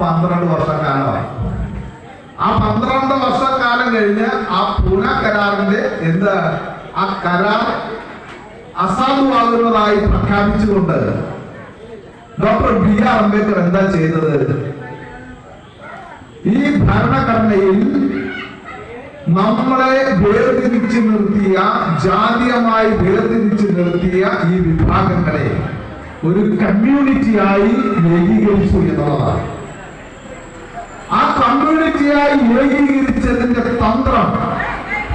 12 വർഷക്കാലമാണ്. ആ 12 വർഷക്കാലം കഴിഞ്ഞ് ആ പൂന കരാറിന്റെ ആ കരാർ അസാധുവാകുന്നതായി പ്രഖ്യാപിച്ചുകൊണ്ട് ഡോക്ടർ BR അംബേദ്കർ എന്താ ചെയ്തത്? ഈ ഭരണഘടനയിൽ നമ്മളെ വേർതിരിച്ചു നിർത്തിയ, ജാതീയമായി വേർതിരിച്ചു നിർത്തിയ ഈ വിഭാഗങ്ങളെ ഒരു കമ്മ്യൂണിറ്റിയായി ഏകീകരിച്ചു എന്നുള്ളതാണ്. ആ കമ്മ്യൂണിറ്റിയായി ഏകീകരിച്ചതിന്റെ തന്ത്രം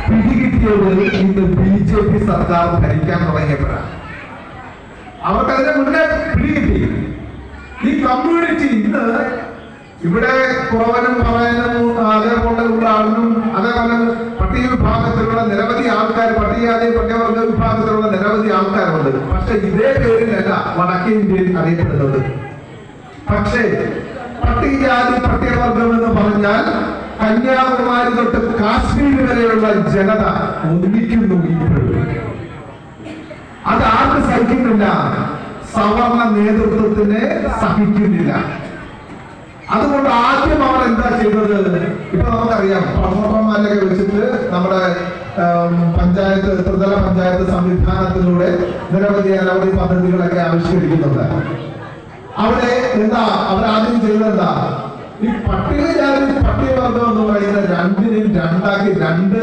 പിടികിട്ടിയത് ഇന്ന് BJP സർക്കാർ ഭരിക്കാൻ തുടങ്ങിയപ്പോഴാണ്. അവർക്കതിനെ മുന്നേ പിടികിട്ടി. ഈ കമ്മ്യൂണിറ്റി ഇന്ന് ഇവിടെ കുറവനും പറയാനും അതേപോലെയുള്ള ആളിനും അതേപോലെ പട്ടിക വിഭാഗത്തിലുള്ള നിരവധി ആൾക്കാർ, പട്ടികജാതി പട്ടികവർഗ വിഭാഗത്തിലുള്ള നിരവധി ആൾക്കാരുണ്ട്. പക്ഷെ ഇതേ പേരിലല്ല വടക്കേ ഇന്ത്യയിൽ അറിയപ്പെടുന്നത്. പക്ഷേ പട്ടികജാതി പട്ടികവർഗം എന്ന് പറഞ്ഞാൽ കന്യാകുമാരി തൊട്ട് കാശ്മീർ വരെയുള്ള ജനത ഒന്നിക്കുന്നു. ഇപ്പോഴും അത് ആർക്ക് സഹിക്കുന്നില്ല? സവർണ നേതൃത്വത്തിന് സഹിക്കുന്നില്ല. അതുകൊണ്ട് ആദ്യം അവർ എന്താ ചെയ്തത്? ഇപ്പൊ നമുക്കറിയാം, പ്രൊമോട്ടർമാരൊക്കെ വെച്ചിട്ട് നമ്മുടെ പഞ്ചായത്ത്, ത്രിതല പഞ്ചായത്ത് സംവിധാനത്തിലൂടെ നിരവധി പദ്ധതികളൊക്കെ ആവിഷ്കരിക്കുന്നുണ്ട്. അവിടെ അവരാദ്യം ചെയ്തതെന്താ? ഈ പട്ടികജാതി പട്ടികവർഗം എന്ന് പറയുന്ന രണ്ടിനെയും രണ്ടാക്കി, 2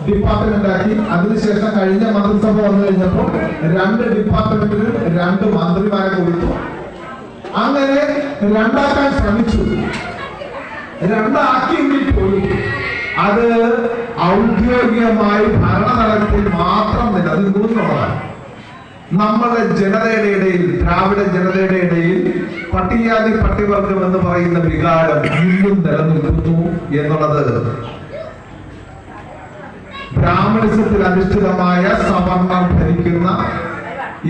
ഡിപ്പാർട്ട്മെന്റ് ആക്കി. അതിനുശേഷം കഴിഞ്ഞ മന്ത്രിസഭ വന്നു കഴിഞ്ഞപ്പോൾ 2 ഡിപ്പാർട്ട്മെന്റിന് 2 മന്ത്രിമാരെ കൊടുത്തു. അങ്ങനെ 2ആക്കാൻ ശ്രമിച്ചു. 2ആക്കിയെങ്കിൽ പോലും അത് ഔദ്യോഗികമായി ഭരണതലത്തിൽ മാത്രം നിലനിൽക്കുന്നതാണ്. നമ്മുടെ ജനതയുടെ ഇടയിൽ, ദ്രാവിഡ ജനതയുടെ ഇടയിൽ പട്ടികജാതി പട്ടികവർഗം എന്ന് പറയുന്ന വികാരം ഇന്നും നിലനിൽക്കുന്നു എന്നുള്ളത് ബ്രാഹ്മണിസത്തിൽ അധിഷ്ഠിതമായ സവർണർ ഭരിക്കുന്ന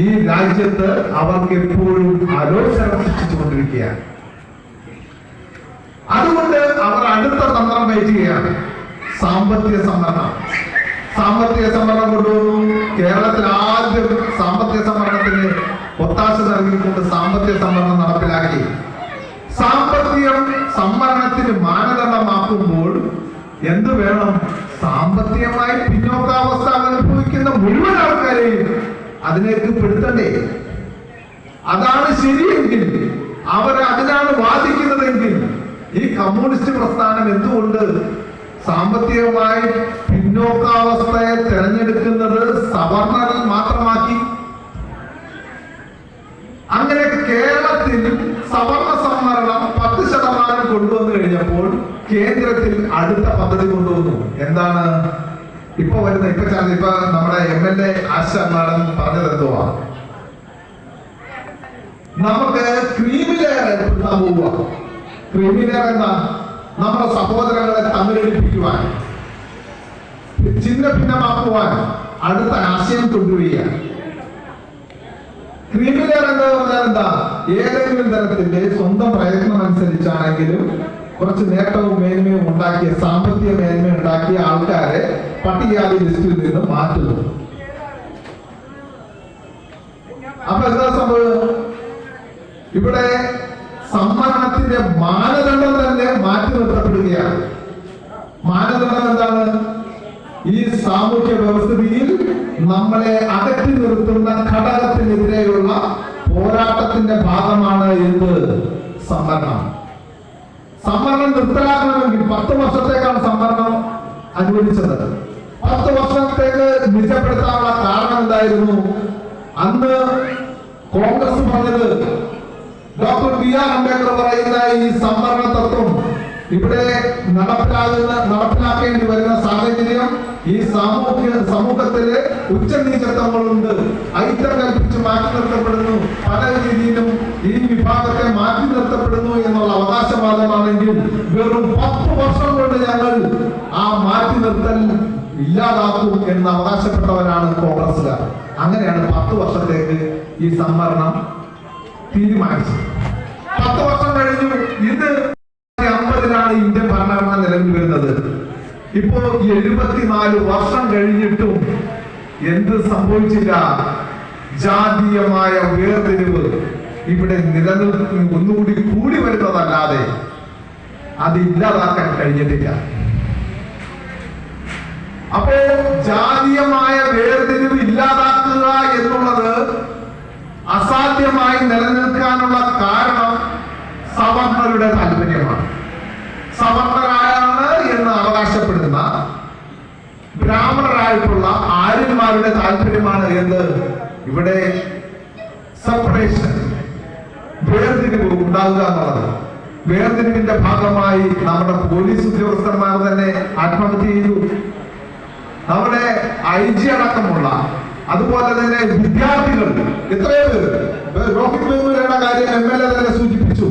ഈ രാജ്യത്ത് അവർക്ക് എപ്പോഴും അലോസരം സൃഷ്ടിച്ചുകൊണ്ടിരിക്കുകയാണ്. അതുകൊണ്ട് അവർ അടുത്ത തന്ത്രം വഹിക്കുകയാണ്. സാമ്പത്തിക സംവരണം. സാമ്പത്തിക സംവരണം കൊണ്ടുവന്നു. കേരളത്തിൽ ആദ്യം സാമ്പത്തിക സംവരണത്തിന് ഒത്താശ നൽകിക്കൊണ്ട് സാമ്പത്തിക സംവരണം നടപ്പിലാക്കി. സാമ്പത്തിക സംവരണത്തിന് മാനദണ്ഡമാക്കുമ്പോൾ എന്ത് വേണം? സാമ്പത്തികമായി പിന്നോക്കാവസ്ഥ അനുഭവിക്കുന്ന മുഴുവൻ ആൾക്കാരെയും അതിലേക്ക് പെടുത്തണ്ടേ? അതാണ് ശരിയെങ്കിൽ, അവർ അതിനാണ് വാദിക്കുന്നതെങ്കിൽ ഈ കമ്മ്യൂണിസ്റ്റ് പ്രസ്ഥാനം എന്തുകൊണ്ട് സാമ്പത്തികമായി പിന്നോക്കാവസ്ഥയെ തെരഞ്ഞെടുക്കുന്നത് സവർണറിൽ മാത്രമാക്കി? അങ്ങനെ കേരളത്തിൽ സവർണ സംവരണം 10% കൊണ്ടുവന്നു കഴിഞ്ഞപ്പോൾ കേന്ദ്രത്തിൽ അടുത്ത പദ്ധതി കൊണ്ടുവന്നു. എന്താണ് ഇപ്പൊ നമ്മുടെ MLA ആശ മാഡം പറഞ്ഞത്? എന്തുവാ? നമുക്ക് ക്രീമി ലെയർ ഏർപ്പെടുത്താൻ പോവുക. ക്രീമി ലെയർ എന്താ? നമ്മുടെ സഹോദരങ്ങളെ തമ്മിലടിപ്പിക്കുവാൻ, ചിഹ്ന ഭിന്നമാക്കുവാൻ അടുത്ത ആശയം കൊണ്ടുവരിക. ക്രീമി ലെയർ എന്ന് പറഞ്ഞാൽ എന്താ? ഏതെങ്കിലും തരത്തിന്റെ സ്വന്തം പ്രയത്നം അനുസരിച്ചാണെങ്കിലും കുറച്ച് നേട്ടവും മേന്മയും ഉണ്ടാക്കിയ, സാമ്പത്തിക മേന്മ ഉണ്ടാക്കിയ ആൾക്കാരെ പട്ടികജാതി ലിസ്റ്റിൽ നിന്ന് മാറ്റുന്നു. അപ്പൊ എന്താ സംഭവം? ഇവിടെ സംവരണത്തിന്റെ മാനദണ്ഡം തന്നെ മാറ്റി നിർത്തപ്പെടുകയാണ്. മാനദണ്ഡം എന്താണ്? ഈ സാമൂഹ്യ വ്യവസ്ഥിതിയിൽ നമ്മളെ അകറ്റി നിർത്തുന്ന ഘടകത്തിനെതിരെയുള്ള പോരാട്ടത്തിന്റെ ഭാഗമാണ് എന്ത്? സംവരണം. സംവരണം നിർത്തലാക്കണമെങ്കിൽ 10 വർഷത്തേക്കാണ് സംവരണം അനുവദിച്ചത്. 10 വർഷത്തേക്ക് നിജപ്പെടുത്താനുള്ള കാരണം എന്തായിരുന്നു? അന്ന് കോൺഗ്രസ് പറഞ്ഞത്, ഡോക്ടർ BR അംബേദ്കർ പറയുന്ന ഈ സംവരണ തത്വം ഇവിടെ നടപ്പിലാക്കേണ്ടി വരുന്ന സാഹചര്യം ഈ സമൂഹത്തിലെ ഉച്ചനീചത്വങ്ങളുണ്ട്, ഐക്യം കൽപ്പിച്ച് മാറ്റി നിർത്തപ്പെടുന്നു, പല രീതിയിലും ഈ വിഭാഗത്തെ മാറ്റി നിർത്തപ്പെടുന്നു എന്നുള്ള അവകാശവാദമാണെങ്കിൽ വെറും 10 വർഷം കൊണ്ട് ഞങ്ങൾ ആ മാറ്റി നിർത്തൽ ഇല്ലാതാക്കും എന്ന് അവകാശപ്പെട്ടവരാണ് കോൺഗ്രസ്സുകാർ. അങ്ങനെയാണ് 10 വർഷത്തേക്ക് ഈ സംവരണം തീരുമാനിച്ചത്. 10 വർഷം കഴിഞ്ഞു. ഇത് 1950-ലാണ് ഇന്ത്യൻ ഭരണഘടന നിലവിൽ വരുന്നത്. ഇപ്പോ 74 വർഷം കഴിഞ്ഞിട്ടും എന്ത് സംഭവിച്ചില്ല? ജാതീയമായ വേർതിരിവ് ഇവിടെ ഒന്നുകൂടി കൂടി വരുന്നതല്ലാതെ അത് ഇല്ലാതാക്കാൻ കഴിഞ്ഞിട്ടില്ല. അപ്പോ ജാതീയമായ വേർതിരിവ് ഇല്ലാതാക്കുക എന്നുള്ളത് അസാധ്യമായി നിലനിൽക്കാനുള്ള കാരണം സവർണരുടെ താല്പര്യമാണ്. സവർണരായാണ് എന്ന് അവകാശപ്പെടുന്ന ബ്രാഹ്മണരായിട്ടുള്ള ആര്യന്മാരുടെ താല്പര്യമാണ് എന്ന് ഇവിടെ സെപ്പറേഷൻ, വേർതിരിവ് ഉണ്ടാകുക എന്നുള്ളത്. വേർതിരിവിന്റെ ഭാഗമായി നമ്മുടെ പോലീസ് ഉദ്യോഗസ്ഥന്മാർ തന്നെ ആത്മഹത്യ ചെയ്തു. നമ്മുടെ IG അടക്കമുള്ള, അതുപോലെ തന്നെ വിദ്യാർത്ഥികൾ, എത്രയോ പേര്, രോഹിത് വെമുലയുടെ കാര്യം MLA തന്നെ സൂചിപ്പിച്ചു,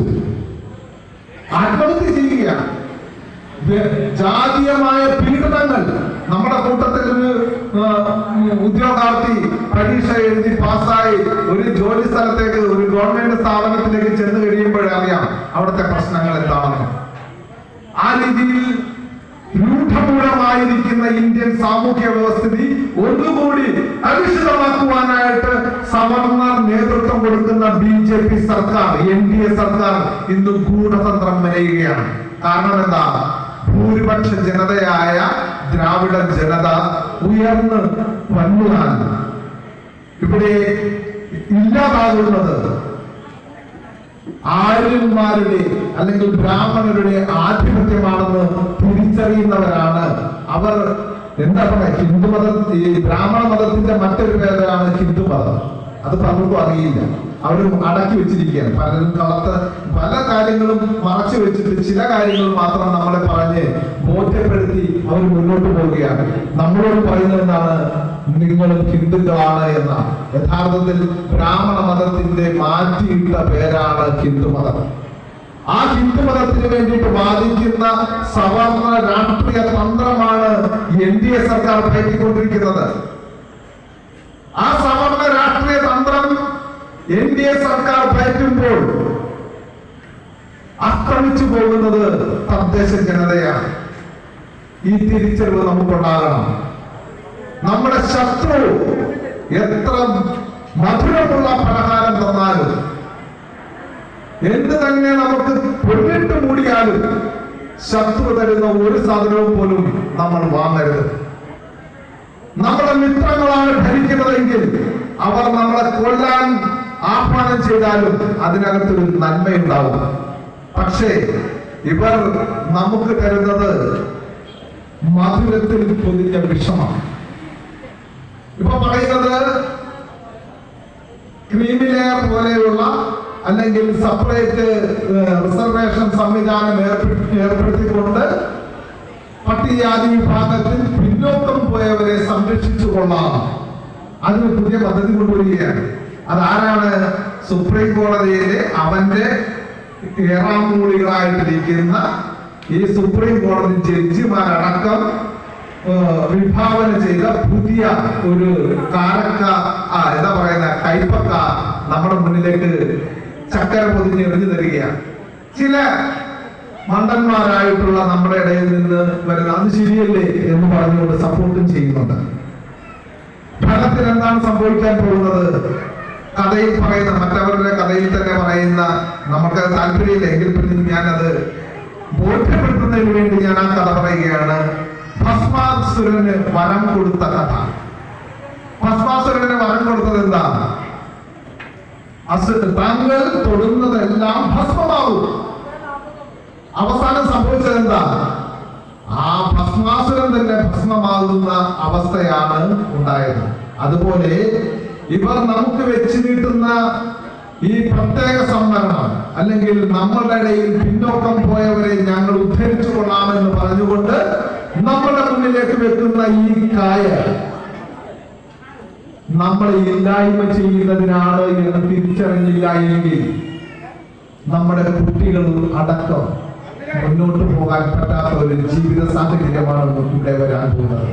ആത്മഹത്യ ചെയ്യുകയാണ്. ജാതീയമായ പീഡനങ്ങൾ. നമ്മുടെ കൂട്ടത്തിൽ ഒരു ഉദ്യോഗാർത്ഥി പരീക്ഷ എഴുതി പാസ്സായി ഒരു ജോലി സ്ഥലത്തേക്ക്, ഒരു ഗവൺമെന്റ് സ്ഥാപനത്തിലേക്ക് ചെന്ന് കഴിയുമ്പോഴറിയാം അവിടുത്തെ പ്രശ്നങ്ങൾ എന്താണെന്ന്. ആ രീതിയിൽ രൂഢമൂലമായിരിക്കുന്ന ഇന്ത്യൻ സാമൂഹ്യ വ്യവസ്ഥിതി ഒന്നുകൂടി അരിശിതമാക്കുവാനായിട്ട് സവർണർ നേതൃത്വം കൊടുക്കുന്ന BJP സർക്കാർ, NDA സർക്കാർ ഇന്ന് ഗൂഢതന്ത്രം മെനയുകയാണ്. കാരണം എന്താ? ഭൂരിപക്ഷ ജനതയായ ദ്രാവിഡ ജനത ഉയർന്ന് വന്നുകാൻ ഇവിടെ ഇല്ലാതാകുന്നത് ആര്യന്മാരുടെ അല്ലെങ്കിൽ ബ്രാഹ്മണരുടെ ആധിപത്യമാണെന്ന് തിരിച്ചറിയുന്നവരാണ് അവർ. എന്താ പറയുക, ഹിന്ദുമതം, ഈ ബ്രാഹ്മണ മതത്തിന്റെ മറ്റൊരു പേരാണ് ഹിന്ദുമതം. അത് പലർക്കും അറിയില്ല. അവർ അടക്കി വെച്ചിരിക്കുകയാണ്. പലരും പല കാര്യങ്ങളും മറച്ചു വെച്ചിട്ട് ചില കാര്യങ്ങൾ മാത്രം നമ്മളെ പറഞ്ഞ് ബോധ്യപ്പെടുത്തി അവർ മുന്നോട്ട് പോവുകയാണ്. നമ്മളോട് പറയുന്നത് എന്താണ്? നിങ്ങളും ഹിന്ദുക്കളാണ് എന്നാണ്. യഥാർത്ഥത്തിൽ ബ്രാഹ്മണ മതത്തിന്റെ മാറ്റിയിട്ട പേരാണ് ഹിന്ദുമതം. ആ ഹിന്ദുമതത്തിന് വേണ്ടിയിട്ട് വാദിക്കുന്ന സവർണ രാഷ്ട്രീയ തന്ത്രമാണ് NDA സർക്കാർ പയറ്റിക്കൊണ്ടിരിക്കുന്നത്. ആ സവർണ രാഷ്ട്രീയ തന്ത്രം NDA സർക്കാർ പയറ്റുമ്പോൾ അസ്തമിച്ചു പോകുന്നത് തദ്ദേശ ജനതയാണ്. ഈ തിരിച്ചറിവ് നമുക്കുണ്ടാകണം. നമ്മുടെ ശത്രു എത്ര മധുരമുള്ള പലഹാരം തന്നാലും, എന്ത് തന്നെ നമുക്ക് പൊന്നിട്ട് മൂടിയാലും ശത്രു തരുന്ന ഒരു സാധനവും പോലും നമ്മൾ വാങ്ങരുത്. നമ്മുടെ മിത്രങ്ങളാണ് ഭരിക്കുന്നതെങ്കിൽ അവർ നമ്മളെ കൊല്ലാൻ ആഹ്വാനം ചെയ്താലും അതിനകത്തൊരു നന്മയുണ്ടാവും. പക്ഷേ ഇവർ നമുക്ക് തരുന്നത് മധുരത്തിൽ പൊതിഞ്ഞ വിഷമാണ്. ഇപ്പൊ പറയുന്നത് ക്രീമി ലെയർ പോലെയുള്ള അല്ലെങ്കിൽ സെപ്പറേറ്റ് റിസർവേഷൻ സംവിധാനം ഏർപ്പെടുത്തിക്കൊണ്ട് പട്ടികജാതി വിഭാഗത്തിൽ പിന്നോക്കം പോയവരെ സംരക്ഷിച്ചു കൊള്ളാം. അതിന് പുതിയ പദ്ധതി കൊണ്ടുവരികയാണ്. അതാരാണ്? സുപ്രീം കോടതിയിലെ അവന്റെ ഏറാമൂളികളായിട്ടിരിക്കുന്ന ഈ സുപ്രീം കോടതി ജഡ്ജിമാരടക്കം വിഭാവന ചെയ്ത പുതിയ ഒരു കാരക്ക, എന്താ പറയുന്ന കൈപ്പക്ക നമ്മുടെ മുന്നിലേക്ക് ചക്കര പൊതിഞ്ഞ് എറിഞ്ഞു തരികയാണ്. ചില മണ്ടന്മാരായിട്ടുള്ള നമ്മുടെ ഇടയിൽ നിന്ന് വരുന്ന അത് ശരിയല്ലേ എന്ന് പറഞ്ഞുകൊണ്ട് സപ്പോർട്ടും ചെയ്യുന്നുണ്ട്. ഫലത്തിൽ എന്താണ് സംഭവിക്കാൻ പോകുന്നത്? കഥയിൽ പറയുന്ന, മറ്റവരുടെ കഥയിൽ തന്നെ പറയുന്ന, നമുക്ക് താല്പര്യമില്ല എങ്കിൽ പിന്നെ ഞാനത് ബോധ്യപ്പെടുത്തുന്നതിന് വേണ്ടി ഞാൻ ആ കഥ പറയുകയാണ്. ഭസ്മാസുരന് വരം കൊടുത്ത കഥ. ഭസ്മാസുരന് വരം കൊടുത്തത് എന്താ? താങ്കൾ തൊടുന്നതെല്ലാം ഭസ്മമാവും. അവസാനം സംഭവിച്ചത് എന്താ? ആ ഭസ്മാസുരൻ തന്നെ ഭസ്മമാകുന്ന അവസ്ഥയാണ് ഉണ്ടായത്. അതുപോലെ ഇവർ നമുക്ക് വെച്ച് നീട്ടുന്ന ഈ പ്രത്യേക സംവരണം, അല്ലെങ്കിൽ നമ്മളുടെ ഇടയിൽ പിന്നോക്കം പോയവരെ ഞങ്ങൾ ഉദ്ധരിച്ചു കൊള്ളാമെന്ന് പറഞ്ഞുകൊണ്ട് നമ്മുടെ മുന്നിലേക്ക് വെക്കുന്ന ഈ കായ നമ്മളെ ഇല്ലായ്മ ചെയ്യുന്നതിനാണ് എന്ന് തിരിച്ചറിഞ്ഞില്ല എങ്കിൽ നമ്മുടെ കുട്ടികൾ അടക്കം മുന്നോട്ട് പോകാൻ പറ്റാത്ത ഒരു ജീവിത സാഹചര്യമാണ് ഇവിടെ വരാൻ പോകുന്നത്.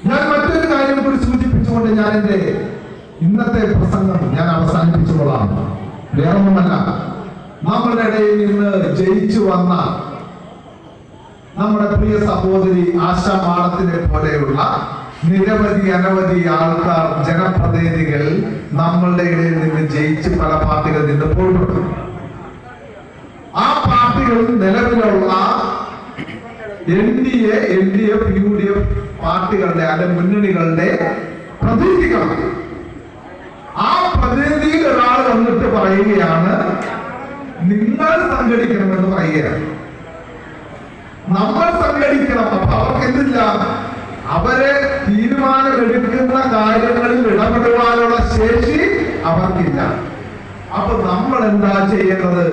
ഞാൻ മറ്റൊരു കാര്യം കൂടി സൂചിപ്പിച്ചുകൊണ്ട് ഞാൻ എന്റെ ഇന്നത്തെ പ്രസംഗം ഞാൻ അവസാനിപ്പിച്ചുകൊള്ളാം. വേറൊന്നുമല്ല, നമ്മളുടെ ഇടയിൽ നിന്ന് ജയിച്ചു വന്ന നമ്മുടെ പ്രിയ സഹോദരി ആശാ മാഡത്തിനെ പോലെയുള്ള നിരവധി അനവധി ആൾക്കാർ, ജനപ്രതിനിധികൾ നമ്മളുടെ ഇടയിൽ നിന്ന് ജയിച്ച് പല പാർട്ടികളിൽ നിന്ന് പോയിട്ടുണ്ട്. ആ പാർട്ടികൾ നിലവിലുള്ള NDA, LDF, UDF പാർട്ടികളുടെ അല്ലെ മുന്നണികളുടെ പ്രതിനിധികളാണ്. ആ പ്രതിനിധിയിൽ ഒരാൾ വന്നിട്ട് പറയുകയാണ്, നിങ്ങൾ സംഘടിക്കണമെന്ന് പറയുകയാണ്. നമ്മൾ സംഘടിക്കണം. അപ്പൊ അവർക്ക് എന്തില്ല, അവരെ തീരുമാനമെടുക്കുന്ന കാര്യങ്ങളിൽ ഇടപെടുവാനുള്ള ശേഷി അവർക്കില്ല. അപ്പൊ നമ്മൾ എന്താ ചെയ്യേണ്ടത്?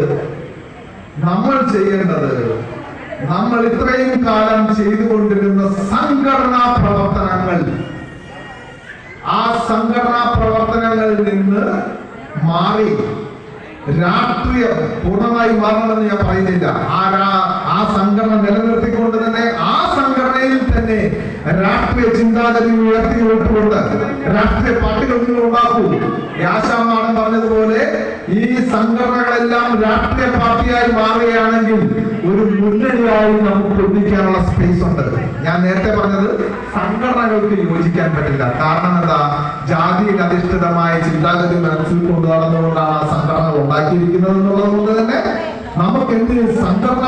നമ്മൾ ഇത്രയും കാലം ചെയ്തുകൊണ്ടിരുന്ന സംഘടനാ പ്രവർത്തനങ്ങൾ, ആ സംഘടനാ പ്രവർത്തനങ്ങളിൽ നിന്ന് മാറി രാഷ്ട്രീയം പൂർണ്ണമായി മാറണമെന്ന് ഞാൻ പറയുന്നില്ല. ആ സംഘടന നിലനിർത്തിക്കൊണ്ട് തന്നെ ആ സംഘടനയിൽ തന്നെ രാഷ്ട്രീയ ചിന്താഗതി ഉയർത്തിക്കൊണ്ടുകൊണ്ട് രാഷ്ട്രീയ പാർട്ടികൾ ഉണ്ടാക്കൂ. യാശാമാണ് പറഞ്ഞതുപോലെ ഈ സംഘടനകളെല്ലാം രാഷ്ട്രീയ പാർട്ടിയായി മാറുകയാണെങ്കിൽ ഒരു മുന്നണിയായി നമുക്ക് ഒന്നിക്കാനുള്ള സ്പേസ് ഉണ്ട്. ഞാൻ നേരത്തെ പറഞ്ഞത് സംഘടനകൾക്ക് യോജിക്കാൻ പറ്റില്ല. കാരണം എന്താ, ജാതിയിൽ അധിഷ്ഠിതമായ ചിന്താഗതി മനസ്സിൽ കൊണ്ടു നടന്നുകൊണ്ടാണ് ആ സംഘടന ഉണ്ടാക്കിയിരിക്കുന്നത് എന്നുള്ളത് കൊണ്ട് തന്നെ നമുക്ക് സംഘടന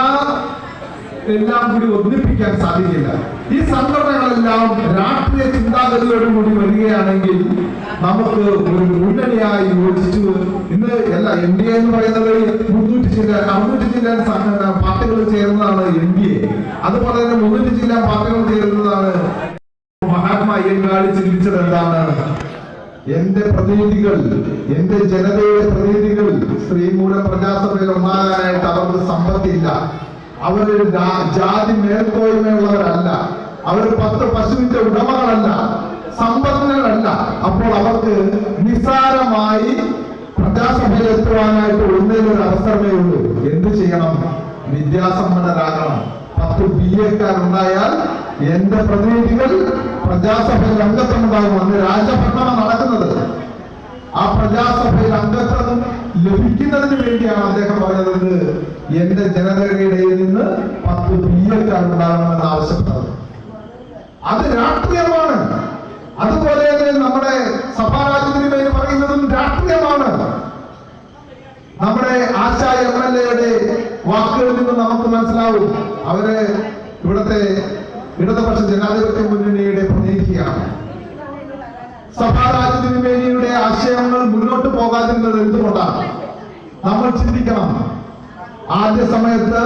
എല്ലാം കൂടി ഒന്നിപ്പിക്കാൻ സാധിക്കില്ല. ഈ സംഘടനകളെല്ലാം രാഷ്ട്രീയ ചിന്താഗതിയോടുകൂടി വരികയാണെങ്കിൽ നമുക്ക് ഒരു മുന്നണിയായി യോജിച്ചു. ഇന്ന് NDA എന്ന് പറയുന്നത് 600 ജില്ലാ പാർട്ടികൾ ചേർന്നതാണ് NDA. അതുപോലെ തന്നെ 300 ജില്ലാ പാർട്ടികൾ ചേർന്നതാണ്. മഹാത്മാ അയ്യങ്കാളി ചിന്തിച്ചത് എന്താണ്? എന്റെ പ്രതിനിധികൾ, എന്റെ ജനതയുടെ പ്രതിനിധികൾ ശ്രീമൂലം പ്രജാസഭയിൽ ഉണ്ടാകാനായിട്ട് അവർക്ക് സമ്പത്തില്ല, അവരൊരു ജാതി മേൽക്കോയ്മയുള്ളവരല്ല, അവർ 10 പശുവിന്റെ ഉടമകളല്ല, സമ്പന്നരല്ല. അപ്പോൾ അവർക്ക് നിസ്സാരമായി പ്രജാസഭയിൽ എത്തുവാനായിട്ട് ഒന്നേലൊരു അവസരമേ ഉള്ളൂ. എന്ത് ചെയ്യണം? വിദ്യാസമ്പന്നരാകണം. 10 BA-ക്കാരുണ്ടായാൽ എന്റെ പ്രതിനിധികൾ പ്രജാസഭയിൽ അംഗത്വമുണ്ടാകും. അന്ന് രാജഭരണമാണ് നടക്കുന്നത്. ആ പ്രജാസഭയിൽ അംഗത്വം ലഭിക്കുന്നതിന് വേണ്ടിയാണ് അദ്ദേഹം പറയുന്നത്, എന്റെ ജനതയുടെ ഇടയിൽ നിന്ന് 10 BA-ക്കാരുണ്ടാകണമെന്ന് ആവശ്യപ്പെട്ടത്. അത് രാഷ്ട്രീയമാണ്. അതുപോലെ തന്നെ നമ്മുടെ സഭാരാജ്യത്തിന് വേണ്ടി പറയുന്നതും രാഷ്ട്രീയമാണ്. നമ്മുടെ ആശാ MLA-യുടെ വാക്കുകളിൽ നിന്ന് നമുക്ക് മനസ്സിലാവും, അവര് ഇവിടുത്തെ ഇടതുപക്ഷ ജനാധിപത്യ മുന്നണിയുടെ പ്രതിനിധിയാണ്. സഭാരാജ്യത്തിനുവേണ്ടിയുടെ ആശയങ്ങൾ മുന്നോട്ട് പോകാതിരുന്നത് എന്തുകൊണ്ടാണ്? നമ്മൾ ചിന്തിക്കണം. ആദ്യ സമയത്ത്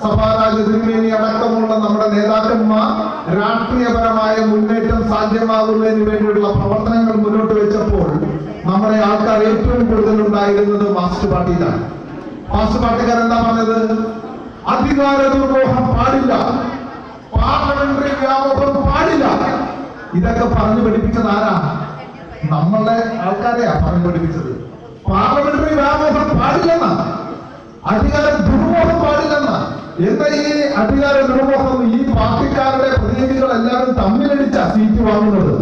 സഭാരാജ്യത്തിനുവേണ്ടി അടക്കമുള്ള നമ്മുടെ നേതാക്കന്മാർ രാഷ്ട്രീയപരമായ മുന്നേറ്റം സാധ്യമാകുന്നതിന് വേണ്ടിയുള്ള പ്രവർത്തനങ്ങൾ മുന്നോട്ട് വെച്ചപ്പോൾ നമ്മുടെ ആൾക്കാർ ഏറ്റവും കൂടുതൽ ഉണ്ടായിരുന്നത് മാർക്സിസ്റ്റ് പാർട്ടിയിലാണ്. മാർക്സിസ്റ്റ് പാർട്ടിക്കാർ എന്താ പറഞ്ഞത്? അധികാര ദുർമോഹം പാടില്ല, പാർലമെന്ററി വ്യാമോഹം പാടില്ല. ഇതൊക്കെ പറഞ്ഞു പഠിപ്പിച്ചത് ആരാ? നമ്മളുടെ ആൾക്കാരെയാ പറഞ്ഞു പഠിപ്പിച്ചത്. പാർലമെന്ററി വ്യാമോഹം പാടില്ലെന്ന, അധികാര ദുർമോഹം പാടില്ലെന്ന. എന്താ ഈ അധികാര ദുർമോഹം? ഈ പാർട്ടിക്കാരുടെ പ്രതിനിധികൾ എല്ലാവരും തമ്മിലടിച്ച സീറ്റ് വാങ്ങുന്നത്.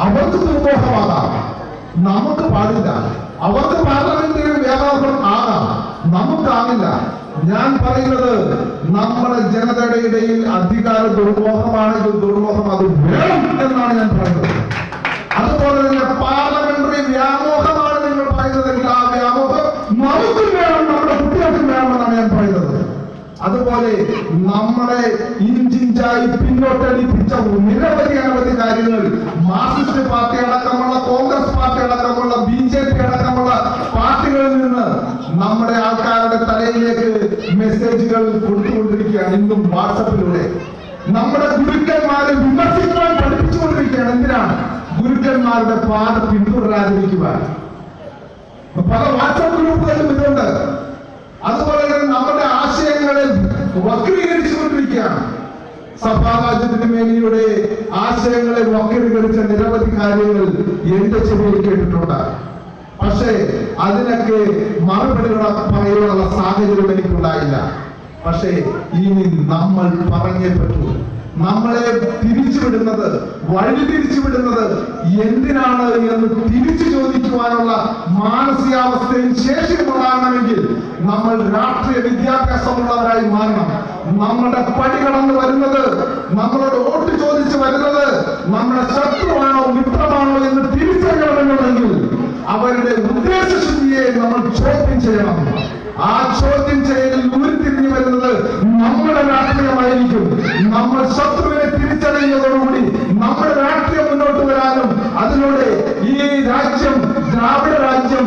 അവർക്ക് ദുർമോഹമാകാം, നമുക്ക് പാടില്ല. അവർക്ക് പാർലമെന്ററി വ്യാമോഹം ആകാം, നമുക്കാകില്ല. ഞാൻ പറയുന്നത് നമ്മുടെ ജനതയുടെ ഇടയിൽ അധികാര ദുർമോഹമാണെങ്കിൽ ദുർമോഹം അത് വേണം എന്നാണ് ഞാൻ പറയുന്നത്. അതുപോലെ തന്നെ പാർലമെന്ററി വ്യാമോഹമാണ് നിങ്ങൾ പറയുന്നതെങ്കിൽ ആ വ്യാമോഹം നമുക്കും വേണം, നമ്മുടെ കുട്ടികൾക്കും വേണമെന്നാണ് ഞാൻ പറയുന്നത്. അതുപോലെ നമ്മളെ ഇഞ്ചിഞ്ചായി പിന്നോട്ടടിപ്പിച്ച നിരവധി അനവധി കാര്യങ്ങൾ മാർക്സിസ്റ്റ് പാർട്ടി അടക്കമുള്ള, കോൺഗ്രസ് പാർട്ടി അടക്കമുള്ള, BJP അടക്കമുള്ള പാർട്ടികളിൽ നിന്ന് നമ്മുടെ ആൾക്കാരുടെ തലയിലേക്ക് മെസ്സേജുകൾ കൊടുത്തുകൊണ്ടിരിക്കുകയാണ്. ഇന്നും വാട്സപ്പിലൂടെ നമ്മുടെ ഗുരുക്കന്മാരെ വിമർശിക്കാൻ പഠിപ്പിച്ചുകൊണ്ടിരിക്കുകയാണ്. എന്തിനാണ്? ഗുരുക്കന്മാരുടെ പാത പിന്തുടരാതിരിക്കുവാൻ. പല വാട്സപ്പ് ഗ്രൂപ്പുകളിലും ഇതുണ്ട്. അതുപോലെ തന്നെ നമ്മുടെ ആശയങ്ങളെ വക്രീകരിച്ചുകൊണ്ടിരിക്കുകയാണ്. സഭാരാജ്യത്തിന് മേലിയുടെ ആശയങ്ങളെ വക്രീകരിച്ച നിരവധി കാര്യങ്ങൾ എന്റെ ചെവിയിൽ കേട്ടിട്ടുണ്ട്. പക്ഷേ അതിനൊക്കെ മറുപടികൾ പറയാനുള്ള സാഹചര്യം എനിക്കുണ്ടായില്ല. പക്ഷേ ഇനി നമ്മൾ പറഞ്ഞേ പറ്റൂ. നമ്മളെ തിരിച്ചുവിടുന്നത്, വഴി തിരിച്ചുവിടുന്നത് എന്തിനാണ് എന്ന് തിരിച്ചു ചോദിക്കുവാനുള്ള മാനസികാവസ്ഥയും ശേഷിയും ഉണ്ടാകണമെങ്കിൽ നമ്മൾ രാഷ്ട്രീയ വിദ്യാഭ്യാസമുള്ളവരായി മാറണം. നമ്മുടെ പടി കടന്നു വരുന്നത്, നമ്മളോട് വോട്ട് ചോദിച്ചു വരുന്നത് നമ്മുടെ ശത്രുവാണോ മിത്രമാണോ എന്ന് തിരിച്ചറിയണമെന്നുണ്ടെങ്കിൽ അവരുടെ ഉദ്ദേശശുദ്ധിയെ നമ്മൾ ചോദ്യം ചെയ്യണം. ആ ചോദ്യം ചെയ്യലിൽ ഉരുത്തിരിഞ്ഞു വരുന്നത് നമ്മുടെ രാഷ്ട്രീയമായിരിക്കും. നമ്മൾ ശത്രുവിനെ തിരിച്ചറിയുന്നതോടുകൂടി നമ്മുടെ രാഷ്ട്രീയം മുന്നോട്ട് വരാനും അതിലൂടെ ഈ രാജ്യം ദ്രാവിഡ രാജ്യം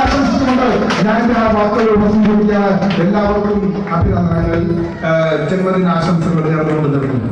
ആശംസിച്ചുകൊണ്ട് ഞാൻ ആ വാക്കുകൾ ഉപസംഹരിക്കാൻ എല്ലാവർക്കും അഭിനന്ദനങ്ങൾ, ജന്മദിനാശംസകൾ നേർന്നുകൊണ്ട് നിർത്തുന്നു.